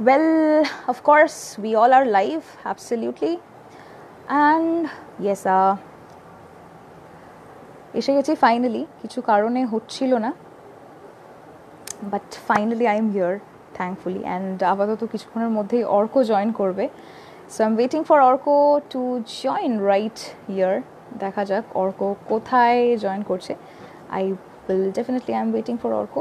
Well, of course, we all are live, absolutely. And yes, এসে গেছি finally, কিছু কারণে হচ্ছিল না, but finally I am here thankfully. And আপাতত কিছুক্ষণের মধ্যেই অর্ক জয়েন করবে, so I am waiting for Arka to join right here. দেখা যাক অর্ক কোথায় জয়েন করছে। I will definitely I am waiting for Arka.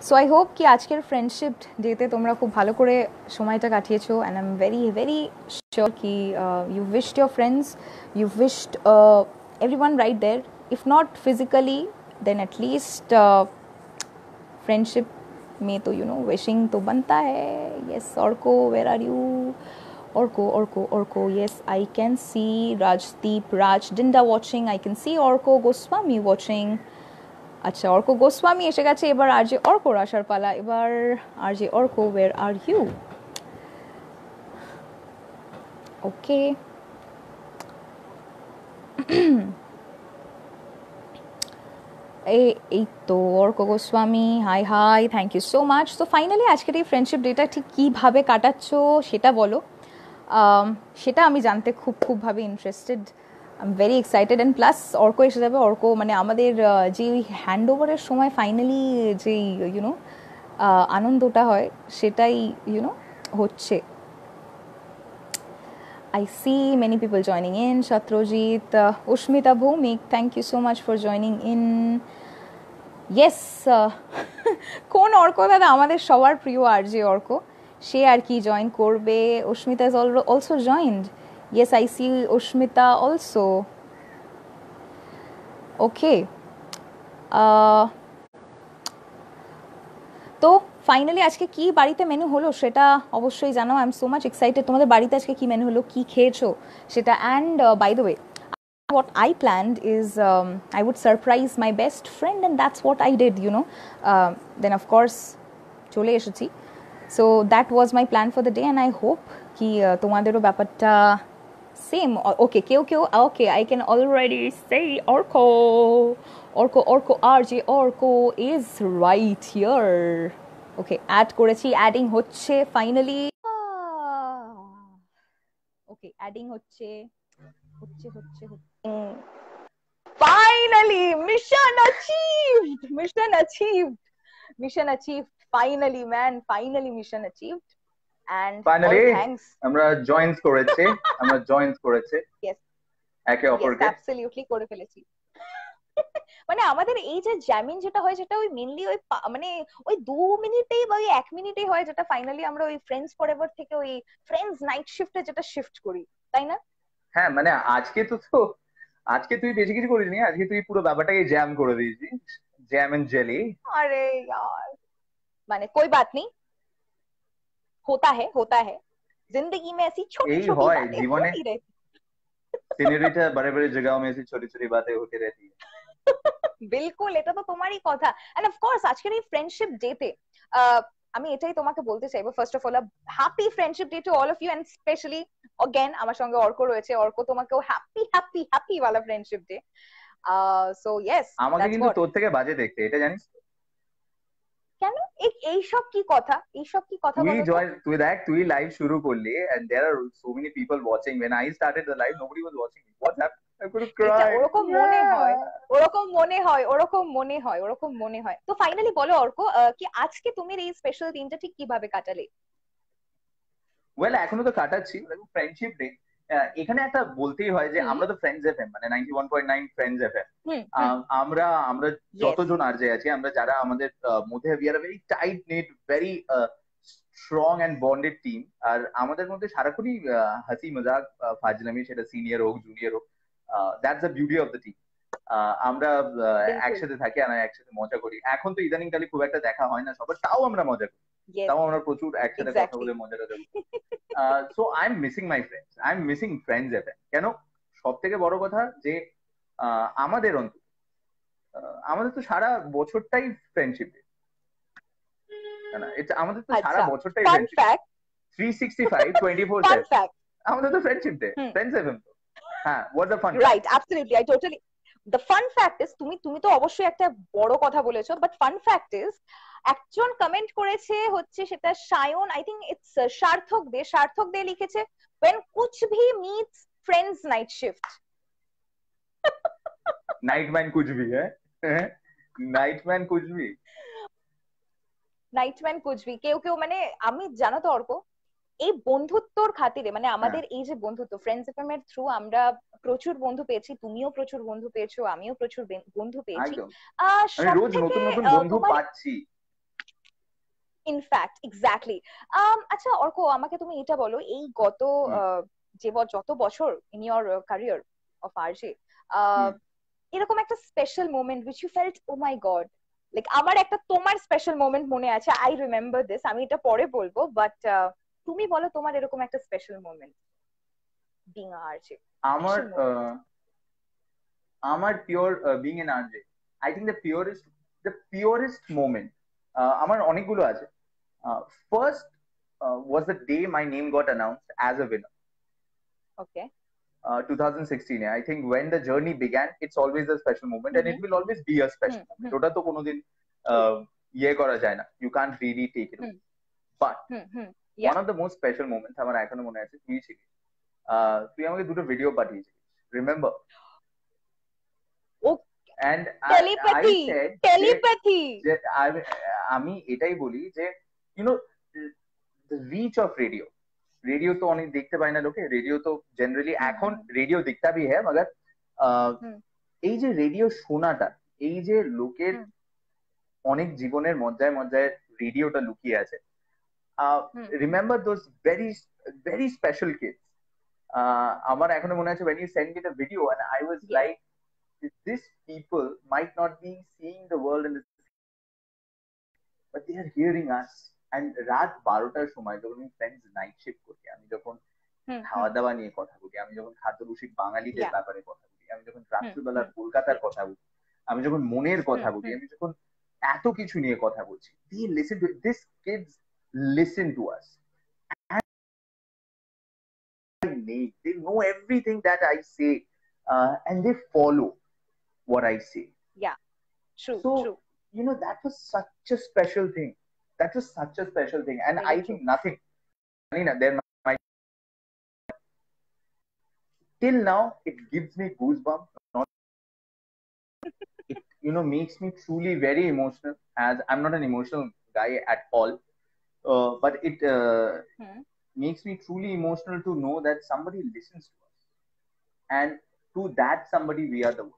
So I hope কি আজকের ফ্রেন্ডশিপ ডেতে তোমরা খুব ভালো করে সময়টা কাটিয়েছো, and I am very very sure কি you wished your friends, you wished everyone right there, if not physically then at least friendship में तो you know wishing तो बनता है। yes Orko, where are you? Orko, yes I can see Rajdeep Raj Dinda watching, I can see Orko Goswami watching। আচ্ছা, অর্ক গোস্বামী এসে গেছে, এবার RJ অর্কর আসার পালা। এবার RJ Orko, how are you? Okay, এই তো Orko Goswami, hi hi, thank you so much. তো ফাইনালি আজকের এই ফ্রেন্ডশিপ ডেটা ঠিক কীভাবে কাটাচ্ছ সেটা বলো, সেটা আমি জানতে খুবভাবে interested. I am very excited. And plus Arka এসে যাবে। অর্ক মানে আমাদের যে হ্যান্ড ওভারের সময় ফাইনালি যেই ইউনো আনন্দটা হয় সেটাই ইউনো হচ্ছে। I see many people joining in. Shatrojit, Ushmita Bhumik, thank you so much for joining in. Yes, কোন অর্ক দাদা? আমাদের সবার প্রিয় আরজে অর্ক, সে আর কি জয়েন করবে। Ushmita is also joined. Yes, I see Ushmita also. Okay. তো ফাইনালি আজকে কি বাড়িতে মেনু হলো সেটা অবশ্যই জানো। I am so much excited. তোমাদের বাড়িতে আজকে কি মেনু হলো, কি খেয়েছো সেটা। And by the way, what I planned is I would surprise my best friend, and that's what I did, you know. Then of course চলে এসেছি। So that was my plan for the day, and I hope কি তোমাদেরও ব্যাপারটা same. ওকে, কেউ ওকে, I can already say Orko RJ Orko is right here. Okay, add করেছি, adding হচ্ছে finally. Okay, adding হচ্ছে। Finally, mission achieved. Finally, man, mission achieved. And finally all thanks. আমরা joins করেছে Yes, একে অপরকে absolutely করে ফেলেছি। মানে আমাদের এই যে জ্যামিং যেটা হয় সেটা ওই মেনলি ওই মানে ওই 2 মিনিটেই বা ওই 1 মিনিটেই হয়, যেটা ফাইনালি আমরা ওই ফ্রেন্ডস ফরএভার থেকে ওই ফ্রেন্ডস নাইট শিফটে যেটা শিফট করি, তাই না? হ্যাঁ, মানে আজকে তুই বেশি কিছু করিসনি, আজকে তুই পুরো ব্যাপারটাকে জ্যাম করে দিয়েছিস, জ্যাম এন্ড জেলি। আরে यार, মানে कोई बात नहीं, होता है जिंदगी में ऐसी छोटी এই छोटी হয় बातें জীবনে, होती रहती। সিনিয়রিটা बड़े बड़े जगहों में ऐसी छोटी छोटी बातें होती रहती है। বিলকুল, এটা তো তোমারই কথা। এন্ড অফ কোর্স আজকের এই ফ্রেন্ডশিপ ডেতে আমি এটাই তোমাকে বলতে চাইবো, first of all happy friendship day to all of you, and specially again আমার সঙ্গে অর্ক রয়েছে। অর্ক, তোমাকেও হ্যাপি হ্যাপি হ্যাপি ওয়ালা ফ্রেন্ডশিপ ডে। সো ইয়েস, আমাকে কিন্তু তোর থেকে বাজে দেখতে, এটা জানিস? কেন? এইসব কি কথা বলো তো? তুই দেখ, তুই লাইভ শুরু করলি and there are so many people watching. When I started the live nobody was watching me. What's happened? I'm going to cry. ওরকম মনে হয়। তো ফাইনালি বলো অর্ক, কি আজকে তুমি এই স্পেশাল দিনটা ঠিক কিভাবে কাটালে? ওয়েল, এখনো তো কাটাচ্ছি ফ্রেন্ডশিপ ডে। এখানে একটা বলতেই হয় যে আমরা তো ফ্রেন্ডস এফএম, মানে 91.9 ফ্রেন্ডস এফএম। আমরা যতজন আরজে আছি, আমরা যারা আমাদের মধ্যে we are very tight knit, very strong and bonded team. আর আমাদের মধ্যে সারাক্ষণই হাসি মজাক ফাজলামি, সেটা সিনিয়র হোক জুনিয়র হোক, that's the beauty of the team. আমরা একসাথে থাকি আর একসাথে মজা করি। এখন তো ইদানিং কালে খুব একটা দেখা হয় না সবার, তাও আমরা মজা করি, তাও আমরা প্রচুর একসাথে কথা বলে মজাটা দেবো। So I am missing my friends, I am missing friends FM. কেন? সব থেকে বড় কথা যে আমাদের আমাদের তো সারা বছরটাই ফ্রেন্ডশিপ ডে, না? আমাদের তো সারা বছরটাই ফ্রেন্ডশিপ, 365 24/7 আমাদের তো ফ্রেন্ডশিপ ডে, ফ্রেন্ডস এফএম তো। হ্যাঁ, what the fun? Right, absolutely, the fun fact is, তুমি তুমি তো অবশ্যই একটা বড় কথা বলেছো, বাট ফান ফ্যাক্ট ইজ একজন কমেন্ট করেছে হচ্ছে সেটা সায়ন, আই থিঙ্ক ইটস সার্থক দে লিখেছে, when kuch bhi meets friends night shift. नाइटमैन कुछ भी है नाइटमैन कुछ भी নাইটম্যান কুচবি কেউ কেউ মানে, আমি জানো তো অর্ক, এই বন্ধুত্বর খাতিরে মানে আমাদের এই যে বন্ধুত্ব ফ্রেন্ডস এফএম এর থ্রু আমরা প্রচুর বন্ধু পেয়েছি, তুমিও প্রচুর বন্ধু পেয়েছো, আমিও প্রচুর বন্ধু পেয়েছি। একদম আমি সব রোজ থেকে নতুন নতুন বন্ধু তোমার পাচ্ছি। In fact exactly. আচ্ছা অর্ক, আমাকে তুমি এটা বলো, এই গত যত বছর in your career of RJ, এরকম একটা special moment which you felt oh my god, like আমার একটা তোমার স্পেশাল মোমেন্ট মনে আছে, আই রিমেম্বার দিস, আমি এটা পরে বলবো, বাট তুমি বলো তোমার এরকম একটা স্পেশাল মোমেন্ট বিং আরজে। আমার আমার pure being N RJ, I think the purest moment আমার অনেকগুলো আছে। First was the day my name got announced as a winner. Okay. 2016 I think when the journey began, it's always a special moment and it will always be a special moment. ওটা তো কোনোদিন ইয়ে করা যায় না, you can't really take it away. But one of the most special moments আমার এখনো মনে আছে, তুই ছিলি, তুই আমাকে দুটো ভিডিও পাঠিয়েছিস, রিমেম্বার? and telepathy আমি এটাই বলি যে you know the reach of radio, radio তো অনেক দেখতে পায় না লোকে, রেডিও তো জেনারেলি এখন রেডিও দিখতা ভি হ্যায় মগর এই যে রেডিও শোনাটা, এই যে লোকের অনেক জীবনের মজ্জায় মজ্জায় রেডিওটা লুকিয়ে আছে। Remember those very very special kids. আমার এখনো মনে আছে when you sent me the video and I was like these people might not be seeing the world in the but they are hearing us. And রাত 12টার সময় যখন আমি friends night shift করি, আমি যখন খাওয়া দাওয়া নিয়ে কথা বলি, আমি যখন খাদ্যরসিক বাঙালিদের ব্যাপারে কথা বলি, আমি যখন রাত্রিবেলার কলকাতার কথা বলি, আমি যখন মনের কথা বলি, আমি যখন এত কিছু নিয়ে কথা বলছি, they listen to this kids listen to us and they know everything that I say and they follow what I say. Yeah, true. You know, that was such a special thing. That was such a special thing. And I think nothing, there might, till now, it gives me goosebumps. It, makes me truly very emotional, as I'm not an emotional guy at all. But it makes me truly emotional to know that somebody listens to us. And to that somebody, we are the world.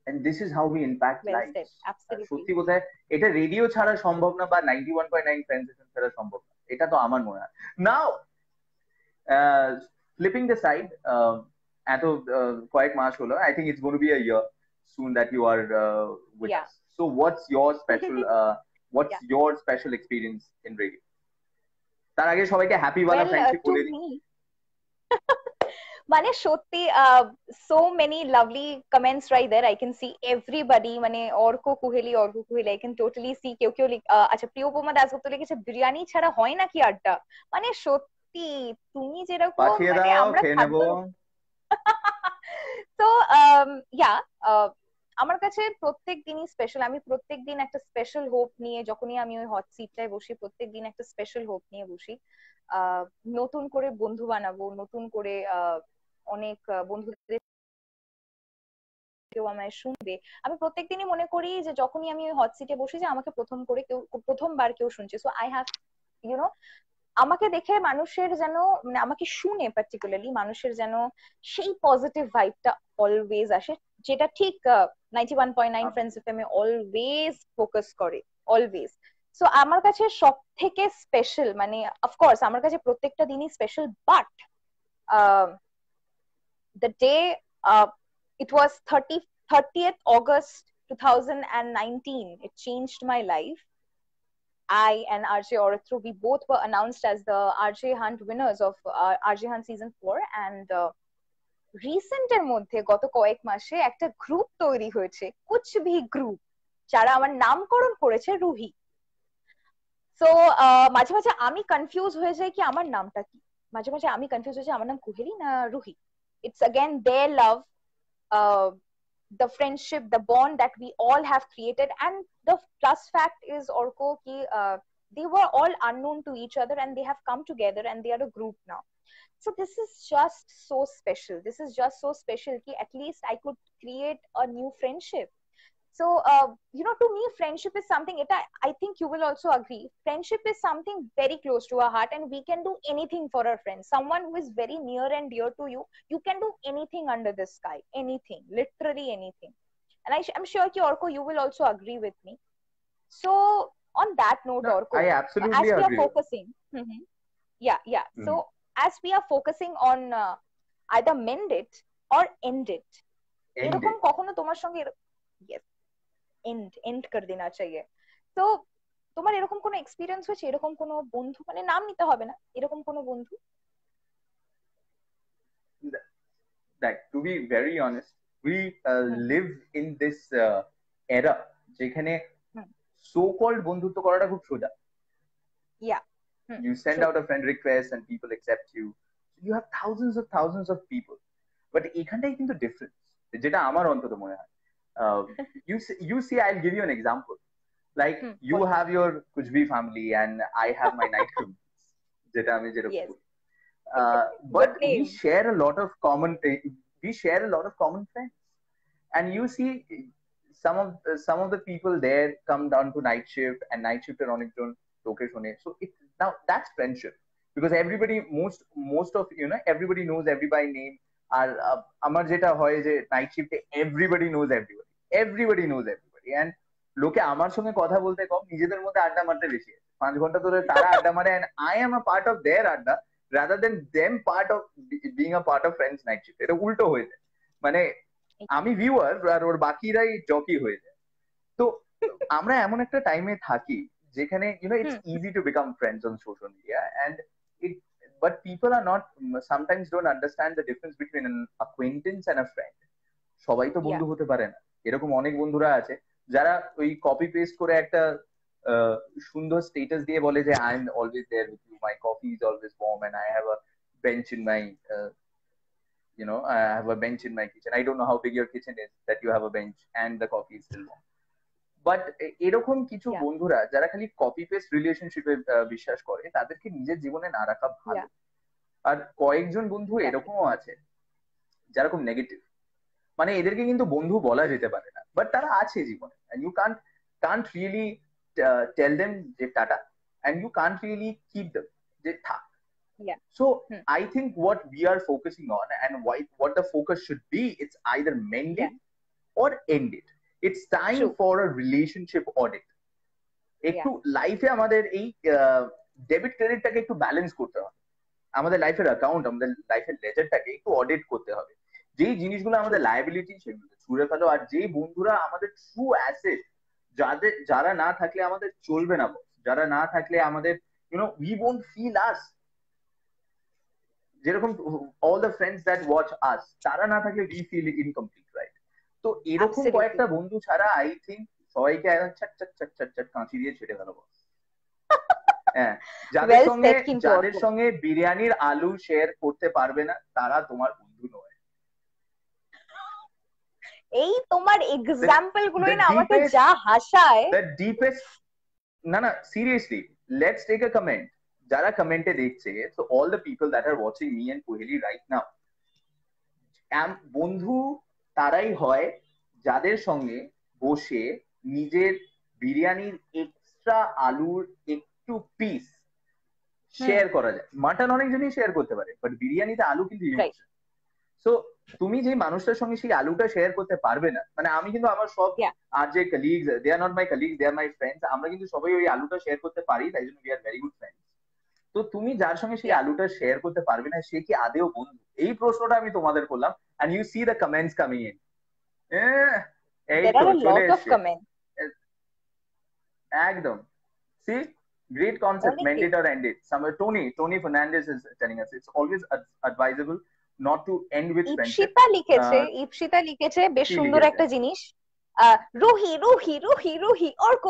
And this is how we impact lives. সত্যি কোথায় এটা radio ছাড়া সম্ভব না, বা 91.9 friends FM ছাড়া সম্ভব না, এটা তো আমার মনে হয়। নাও ফ্লিপিং দ্য সাইড, এত কয়েক মাস হলো, I think it's going to be a year soon that you are with us. So what's your special experience in radio? তার আগে সবাইকে হ্যাপি ওয়ালা ফ্রেন্ডশিপ বলে দিই। মানে সত্যি so many lovely comments right there, I can see everybody, মানে অর্ক কুহেলি I can totally see কেউ আচ্ছা প্রিয়পমা দাশগুপ্ত লিখেছে বিরিয়ানি ছাড়া হয় নাকি আড্ডা, মানে সত্যি তুমি যেরকম মানে আমরা তো আমার কাছে প্রত্যেক দিনই স্পেশাল। আমি প্রত্যেক দিন একটা স্পেশাল হোপ নিয়ে, যখনই আমি ওই হট সিটটায় বসি, প্রত্যেক দিন একটা স্পেশাল হোপ নিয়ে বসি, নতুন করে বন্ধু বানাবো, নতুন করে অনেক বন্ধুদের কেউ আমায় শুনবে। আমি প্রত্যেকদিনই মনে করি যে যখনই আমি ওই হট সিটে বসি যে আমাকে প্রথমবার কেউ শুনছে। সো আই হ্যাভ আমাকে দেখে মানুষের যেন, মানে আমাকে শুনে পার্টিকুলারলি মানুষের যেন সেই পজিটিভ ভাইবটা অলওয়েজ আসে, যেটা ঠিক 91.9 ফ্রেন্ডস এফএম এ অলওয়েজ ফোকাস করে, অলওয়েজ। সো আমার কাছে সব থেকে স্পেশাল, মানে অফকোর্স আমার কাছে প্রত্যেকটা দিনই special, but the day it was 30th August 2019, it changed my life. I and RJ Orithro, we both were announced as the RJ Hunt winners of RJ Hunt season 4, and recent এর মধ্যে গত কয়েক মাসে একটা group তৈরি হয়েছে, কুছ V group, যারা আমার নামকরণ করেছে রুহি। সো মাঝে মাঝে আমি কনফিউজ হয়ে যাই কি আমার নামটা কি, মাঝে মাঝে আমি কনফিউজ হয়ে যাই আমার নাম কুহেলি না Ruhi. It's again their love, the friendship, the bond that we all have created. And the plus fact is, Orko, ki they were all unknown to each other and they have come together and they are a group now. So this is just so special. This is just so special ki at least I could create a new friendship. So, to me, friendship is something, I think you will also agree, friendship is something very close to our heart, and we can do anything for our friends. Someone who is very near and dear to you, you can do anything under the sky, anything, literally anything. And I'm sure, ki, Orko, you will also agree with me. So, on that note, No, Orko, I as absolutely we are agree. focusing, yeah. Mhm. So, as we are focusing on either mend it or end it, End এরকম it. কখনো তোমার সঙ্গে yes and করে দেনা চাইয়ে, তো তোমার এরকম কোনো এক্সপেরিয়েন্স হয়েছে, এরকম কোনো বন্ধু, মানে নাম নিতে হবে না, এরকম কোনো বন্ধু? That, to be very honest, we live in this era যেখানে so called বন্ধুত্ব করাটা খুব সোজা. Yeah. You send out a friend request and people accept you. You have thousands of people. But এখানটাই কিন্তু ডিফারেন্স, যেটা আমার অন্তত মনে হয়. You see, I'll give you an example. Like you have your Kuchbi family and I have my night club. যেটা আমি যেরকম বলি. But we share a lot of common friends. And you see, some of the people there come down to night shift, and night shift এর অনেকজন লোকে শোনে. So now that's friendship, because everybody, most of everybody knows everybody name. আর আমার যেটা হয় যে night শিফটে everybody knows everybody and লোকে আমার সঙ্গে কথা বলতে কম, নিজেদের মধ্যে আড্ডা মারতে বেশি। 5 ঘন্টা ধরে তারা আড্ডা মারে, and I am a part of their আড্ডা rather than them being a part of friends night shift. এটা উল্টো হয়ে যায়, মানে আমি ভিউয়ার আর ওর বাকিরাই জকি হয়ে যায়। তো আমরা এমন একটা টাইমে থাকি যেখানে it's easy to become friends on social media, and but people are not, sometimes don't understand the difference between an acquaintance and a friend. সবাই তো বন্ধু হতে পারে না। এরকম অনেক বন্ধুরা আছে যারা ওই কপি পেস্ট করে একটা সুন্দর স্টেটাস দিয়ে বলে যে I am always there with you, my coffee is always warm, and I have a bench in my I have a bench in my kitchen. I don't know how big your kitchen is that you have a bench and the coffee is still warm. But এরকম কিছু বন্ধুরা যারা খালি copy paste রিলেশনশিপে বিশ্বাস করে, তাদেরকে নিজের জীবনে না রাখা ভালো। আর কয়েকজন বন্ধু এরকমও আছে যারা খুব নেগেটিভ, মানে এদেরকে কিন্তু বন্ধু বলা যেতে পারে না, বাট তারা আছে জীবনে, and you can't really tell them যে tata, and you can't really keep them যে থাক। So I think what we are focusing on, and what the focus should be, it's either mend it or end it. It's time for a relationship audit. একটু লাইফে আমাদের এই debit ক্রেডিটটাকে একটু balance করতে হবে, আমাদের লাইফের অ্যাকাউন্ট, আমাদের লাইফের লেজারটাকে একটু অডিট করতে হবে। যেই জিনিসগুলো আমাদের লায়াবিলিটি সেগুলো ছুঁড়ে ফেলো, আর যেই বন্ধুরা আমাদের ট্রু অ্যাসেট, যারা না থাকলে আমাদের চলবে না, যারা না থাকলে আমাদের we won't feel us, যেরকম all the friends that watch us, তারা না থাকলে we feel incomplete, right? তো এরকম কয়েকটা বন্ধু ছাড়া আই থিঙ্ক সবাইকে একদম ছট ছট ছট ছট ছট কাঁচি দিয়ে ছেড়ে ফেলবো। হ্যাঁ, যাদের সঙ্গে বিরিয়ানির আলু শেয়ার করতে পারবে না তারা তোমার বন্ধু নয়। এই তোমার এক্সাম্পল গুলোই না আমাকে যা হাসায়। The deepest, না seriously, let's take a comment. যারা কমেন্টে দেখছে, so all the people that are watching me and Koheli right now, বন্ধু তারাই হয় যাদের সঙ্গে বসে নিজের বিরিয়ানির এক্সট্রা আলুর একটু পিস শেয়ার করা যায়। মাটন অনেকজনই শেয়ার করতে পারে, বাট বিরিয়ানিতে আলু কিন্তু ইমোশন। সো তুমি যে মানুষটার সঙ্গে সেই আলুটা শেয়ার করতে পারবে না, মানে আমি কিন্তু আমার সব আর যে colleagues, they are not my colleagues, they are my friends, আমরা কিন্তু সবাই ওই আলুটা শেয়ার করতে পারি, তাই জন্য we are very good friends. তো তুমি যার সঙ্গে সেই আলুটা শেয়ার করতে পারবে না, সে কি আদেও বন্ধু? এই প্রশ্নটা আমি তোমাদের করলাম, and you see the comments coming in. এই তো চলে এসেছে একদম। See, great concept, mend it or end it. Tony Fernandez is telling us it's always advisable not to end with friendship. Ipsita লিখেছে বেশ সুন্দর একটা জিনিস, রুহি অর্ক,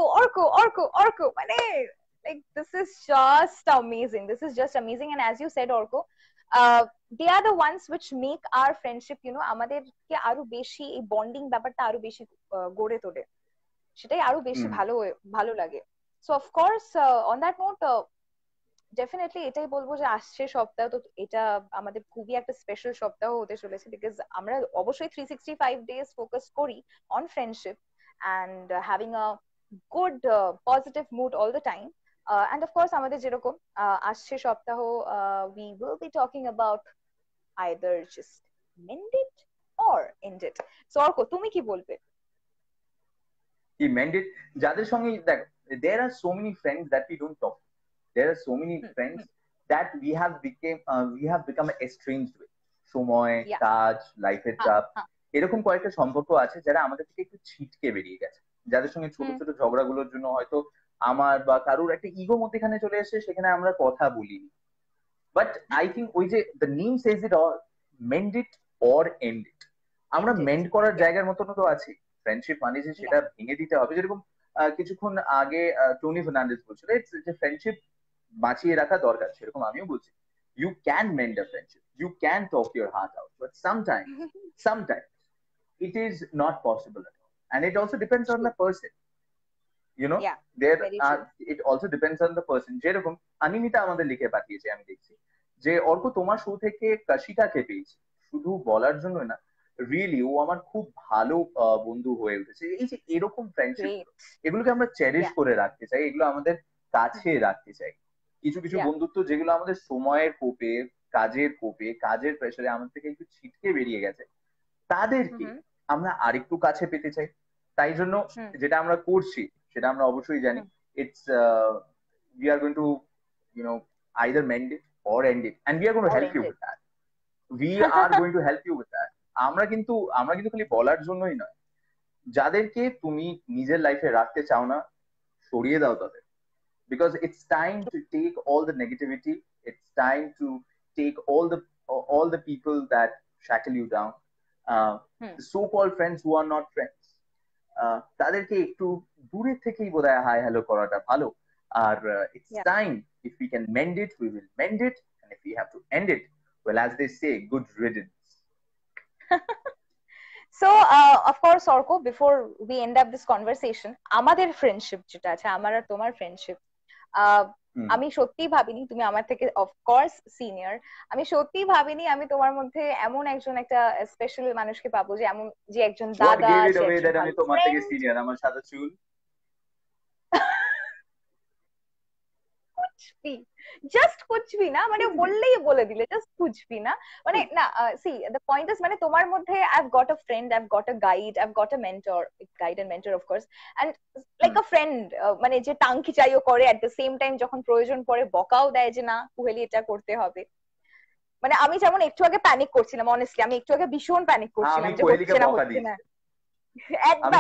মানে like this is just amazing, and as you said, Orko, they are the ones which make our friendship, আমাদেরকে আরো বেশি এই বন্ডিং ব্যাপারটা আরো বেশি গড়ে তোলে, সেটাই আরো বেশি ভালো ভালো লাগে। So of course on that note definitely এটাই বলবো যে আসছে সপ্তাহ তো এটা আমাদের খুবই একটা স্পেশাল সপ্তাহ হতে চলেছে, বিকজ আমরা অবশ্যই 365 ডেজ ফোকাস করি on friendship and having a good positive mood all the time. And of course আমাদের যেরকম আসছে সপ্তাহ we will be talking about either just mend it or end it. So Arka তুমি কি বলবে? কি mend it, যাদের সঙ্গে দেখ, there are so many friends that we don't talk. There are so many friends that we have become estranged with. সময়, কাজ, লাইফের চাপ, এরকম কয়েকটা সম্পর্ক আছে যারা আমাদের থেকে একটু ছিটকে বেরিয়ে গেছে, যাদের সঙ্গে ছোট ছোট ঝগড়াগুলোর জন্য হয়তো আমার বা কারোর একটা ইগো মধ্যেখানে চলে এসে সেখানে আমরা কথা বলিনি। বাট আই থিঙ্ক ওই যে the name says it all, mend it or end it, আমরা মেন্ড করার জায়গার মতন তো আছি। ফ্রেন্ডশিপ মানে যে সেটা ভেঙে দিতে হবে, যেরকম কিছুক্ষণ আগে টনি ফার্নান্ডেজ বলছিল যে ফ্রেন্ডশিপ বাঁচিয়ে রাখা দরকার, সেরকম আমিও বলছি you can mend a friendship, you can talk your heart out, but sometimes it is not possible at all, and it also depends on the person, there are, it also depends on the person. যেরকম অনিমিতা আমাদের লিখে পাঠিয়েছে, আমি দেখছি যে অর্ক তোমার show থেকে কাশিকাকে পেয়েছি, শুধু বলার জন্য না, রিয়েলি ও আমার খুব ভালো বন্ধু হয়ে উঠেছে। এই যে এরকম ফ্রেন্ডশিপ, এগুলোকে আমরা চেরিশ করে রাখতে চাই, এগুলো আমাদের কাছে রাখতে চাই। কিছু কিছু বন্ধুত্ব যেগুলো আমাদের সময়ের কোপে, কাজের কোপে, কাজের প্রেসারে আমাদের থেকে একটু ছিটকে বেরিয়ে গেছে, তাদেরকে আমরা আরেকটু কাছে পেতে চাই। তাই জন্য যেটা আমরা করছি সেটা আমরা অবশ্যই জানি, it's we are going to either mend it or end it, and we are going to help you with that. We are going to help you with that. আমরা কিন্তু খালি বলার জন্যই নয়, যাদেরকে তুমি নিজের লাইফে রাখতে চাও না, সরিয়ে দাও তাদের, because it's time to take all the negativity, it's time to take all the people that shackle you down, the so called friends who are not friends, তাদেরকে একটু দূরে থেকেই বোধহয় হাই হ্যালো করাটা ভালো। আর it's time, if we can mend it we will mend it, and if we have to end it, well, as they say, good riddance. So of course Orko, before we end up this conversation, আমাদের friendship যেটা আছে, আমার আর তোমার friendship, আমি সত্যি ভাবিনি, তুমি আমার থেকে অফকোর্স সিনিয়র, আমি সত্যি ভাবিনি আমি তোমার মধ্যে এমন একজন একটা স্পেশাল মানুষকে পাবো, যে এমন যে একজন দাদা, আমি তোমার থেকে সিনিয়র, আমার সাদা চুল, জাস্ট কুচবি না, মানে বললেই বলে দিলে জাস্ট কুচবি না, মানে না, সি দ্য পয়েন্ট ইজ, মানে তোমার মধ্যে I've got a friend, I've got a guide, I've got a mentor, guide and mentor of course, and like a friend, মানে যে টাঙ্কি চাইও করে, at the same time যখন প্রয়োজন পড়ে বকাও দেয় যে না কুহেলি এটা করতে হবে। মানে আমি যেমন একটু আগে প্যানিক করছিলাম, অনেস্টলি আমি একটু আগে ভীষণ প্যানিক করছিলাম যে হচ্ছে না হচ্ছে না, একদম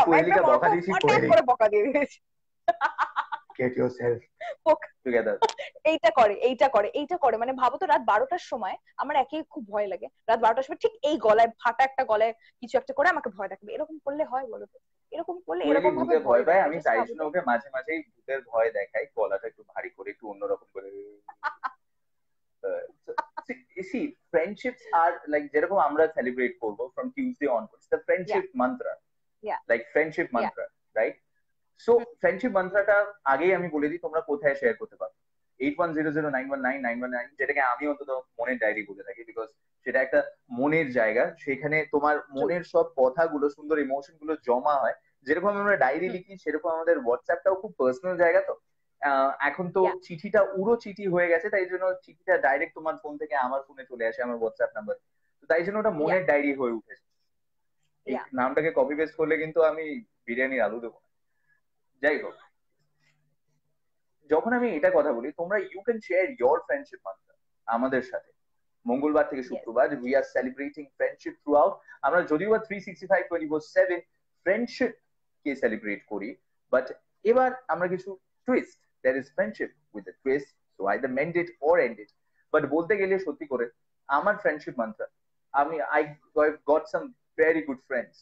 করে বকা দিয়ে দিয়েছি, get yourself together, এইটা করে, মানে ভাবো তো রাত 12টার সময় আমার একেই খুব ভয় লাগে, রাত 12টার সময় ঠিক এই গলায় ফাটা একটা গলায় কিছু একটা করে আমাকে ভয় দেখাবে, এরকম করলে হয় বলো তো? এরকম করলে এরকম ভাবে ভয় পায়, আমি তাই জন্য ওকে মাঝে মাঝেই ভূতের ভয় দেখাই, গলাটা একটু ভারী করে, একটু অন্যরকম করে। see, friendships are like, যেরকম আমরা সেলিব্রেট করব from Tuesday onwards, the friendship mantra, like friendship mantra, right? So friendship মন্ত্রটা আগেই আমি বলে দিই, তোমরা কোথায় শেয়ার করতে পারো, 8100919919, যেটাকে আমি অন্তত মনের ডায়েরি বলে থাকি, বিকজ সেটা একটা মনের জায়গা, সেখানে তোমার মনের সব কথাগুলো, সুন্দর ইমোশন গুলো জমা হয়। যেরকম আমরা ডায়েরি লিখি, সেরকম আমাদের হোয়াটসঅ্যাপটাও খুব পার্সোনাল জায়গা। তো এখন তো চিঠিটা উড়ো চিঠি হয়ে গেছে, তাই জন্য চিঠিটা ডাইরেক্ট তোমার ফোন থেকে আমার ফোনে চলে আসে, আমার হোয়াটসঅ্যাপ নাম্বার, তো তাই জন্য ওটা মনের ডায়েরি হয়ে উঠেছে। এই নামটাকে কপি পেস্ট করলে কিন্তু আমি বিরিয়ানির আলু দেবো। যাই হোক, যখন আমি এটা কথা বলি, তোমরা you can share your friendship mantra আমাদের সাথে। মঙ্গলবার থেকে শুক্রবার we are celebrating friendship throughout. আমরা যদিও বা 365/24/7 ফ্রেন্ডশিপ কে সেলিব্রেট করি, বাট এবার আমরা কিছু twist, that is friendship with a twist, so either mend it or end it. But বলতে গেলে সত্যি করে আমার friendship mantra, I got some very good friends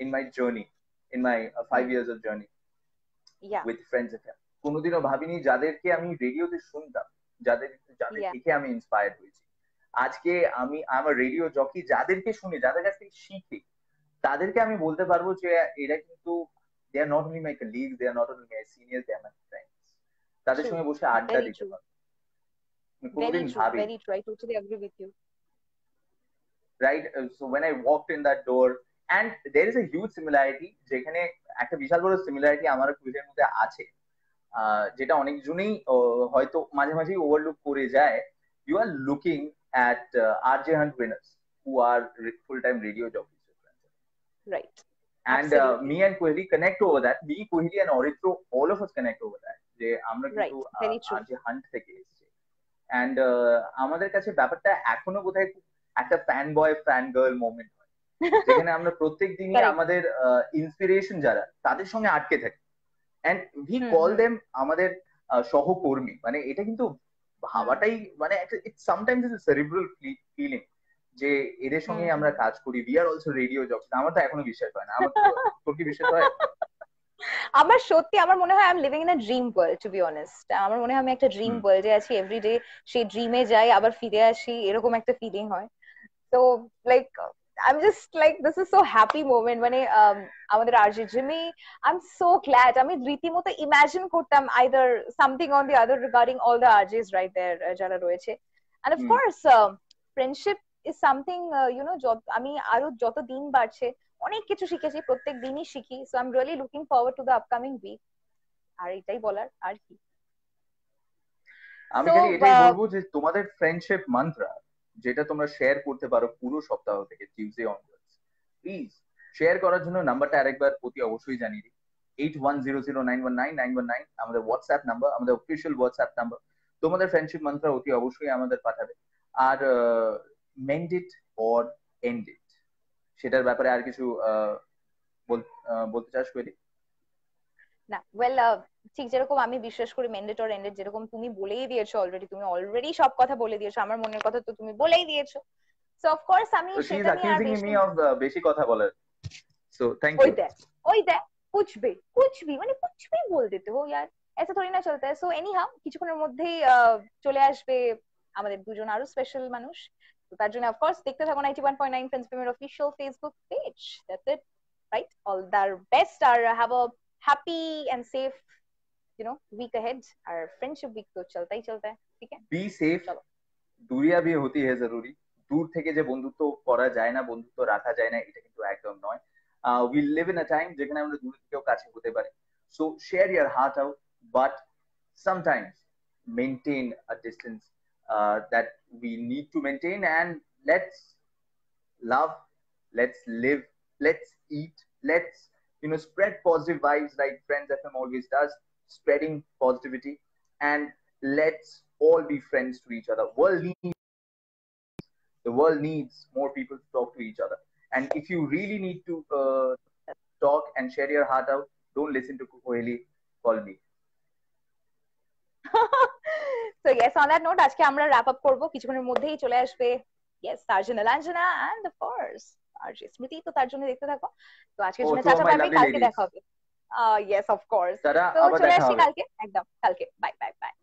in my journey, in my 5 years of journey with Friends FM. কোনোদিনও ভাবিনি যাদেরকে আমি রেডিওতে শুনতাম, যাদের থেকে আমি ইন্সপায়ার্ড হয়েছি, আজকে আমি আমার রেডিও জকি যাদেরকে শুনি, যাদের কাছ থেকে শিখি, তাদেরকে আমি বলতে পারবো যে এরা কিন্তু they are not only my colleague, they are not only my senior, they are my friends. তাদের True. সঙ্গে বসে আড্ডা Very দিতে true. পারবো, আমি Very কোনোদিন true. ভাবিনি। Very true. I totally agree with you. Right? So when I walked in that door, and there is a huge similarity, যেখানে একটা বিশাল বড় সিমিলারিটি আমার কুইজের মধ্যে আছে, যেটা অনেকজনই হয়তো মাঝে মাঝেই ওভারলুক করে যায়। You are looking at RJ hunt winners who are full time radio jockeys, Right. and Absolutely. me and Kohli connect over that. Me, Kohli and Auritro, all of us connect over that, যে আমরা কিন্তু Right. Very true. RJ hunt থেকে এসেছি। And আমাদের কাছে ব্যাপারটা এখনো বোধহয় একটা fan boy fan girl moment হয়, যেখানে আমরা প্রত্যেক দিনই Correct. আমাদের ইন্সপিরেশন যারা, তাদের সঙ্গে আটকে থাকি, অ্যান্ড উই কল দেম আমাদের সহকর্মী। মানে এটা কিন্তু ভাবাটাই মানে একটা সামটাইমস ইটস সেরিব্রাল ফিলিং, যে এদের সঙ্গে আমরা কাজ করি, we are also radio jobs. আমার তো এখনো বিশ্বাস হয় না। আমার তোর কি বিশ্বাস হয়? আমার সত্যি আমার মনে হয় I am living in a dream world, to be honest. আমার মনে হয় আমি একটা ড্রিম ওয়ার্ল্ডে আছি, এভরিডে সেই ড্রিমে যাই আবার ফিরে আসি, এরকম একটা ফিলিং হয়। তো like I'm just like, this is so happy moment মানে আমাদের RJ Jimmy, I'm so glad, আমি রীতিমতো ইমাজিন করতাম either something on the other regarding all the RJs right there যারা রয়েছে। and of course friendship is something you know, আমি আরো যত দিন বাড়ছে অনেক কিছু শিখেছি, প্রত্যেক দিনই শিখি। so I'm really looking forward to the upcoming week, আর এটাই বলার আর কি। আমি so খালি এটাই বলবো যে তোমাদের ফ্রেন্ডশিপ মন্ত্র যেটা তোমরা শেয়ার করতে পারো পুরো সপ্তাহ থেকে টিউসডে অনওয়ার্ডস, প্লিজ শেয়ার করার জন্য নাম্বারটা আরেকবার অতি অবশ্যই জানিয়ে দিই। 8100919919 আমাদের হোয়াটসঅ্যাপ নাম্বার, আমাদের অফিসিয়াল হোয়াটসঅ্যাপ নাম্বার। তোমাদের ফ্রেন্ডশিপ মন্ত্র অতি অবশ্যই আমাদের পাঠাবে। আর মেন্ড ইট অর এন্ড ইট, সেটার ব্যাপারে আর কিছু বলতে চাস কইলি? না, ওয়েল ঠিক যেরকম আমি বিশ্বাস করি মেন্ডেট অর এন্ডেড, যেরকম তুমি বলেই দিয়েছো অলরেডি, তুমি অলরেডি সব কথা বলে দিয়েছো, আমার মনের কথা তো তুমি বলেই দিয়েছো। সো অফ কোর্স আমি শি ইজ সেটা নিয়ে আর অ্যাকিউজিং বেশি, মি অফ বেশি কথা বলার। সো থ্যাংক ওই ইউ। দেখ ওই দেখ, কুছ ভি মানে কুছ ভি বল দিতে হো यार, ऐसा थोड़ी ना चलता है। सो एनी हाउ কিছুক্ষণের মধ্যেই চলে আসবে আমাদের দুজন আরো স্পেশাল মানুষ। তো তার জন্য অফ কোর্স দেখতে থাকো 91.9 ফ্রেন্ডস প্রেমের official Facebook page. That's it, right? All the best, আর have a happy and safe you know week ahead, our friendship week तो चलता ही चलता है, ठीक है? Be safe. चलो, दूरिया भी होती है जरूरी। দূর থেকে যে বন্ধুত্ব করা যায় না, বন্ধুত্ব রাখা যায় না, এটা কিন্তু একদম নয়। We live in a time যেখানে আমরা দূর থেকেও কাছে হতে পারি। So share year heart out, but sometimes maintain a distance that we need to maintain, and let's love, let's live, let's eat, let's spread positive vibes like Friends FM always does, spreading positivity, and let's all be friends to each other. The world needs more people to talk to each other, and if you really need to talk and share your heart out, don't listen to Kohli, call me. so yes, on that note আজকে আমরা wrap up করব, কিছুক্ষণের মধ্যেই চলে আসবে yes তার্জুন Nilanjana and of course RJ Smriti. তো তার জন্য দেখতে থাকো। তো আজকের জন্য টাটা, বাই বাই, কালকে দেখা হবে। yes of course, তারা তো আবার চলে দেখা আসছি হবে। কালকে, একদম কালকে, বাই বাই বাই।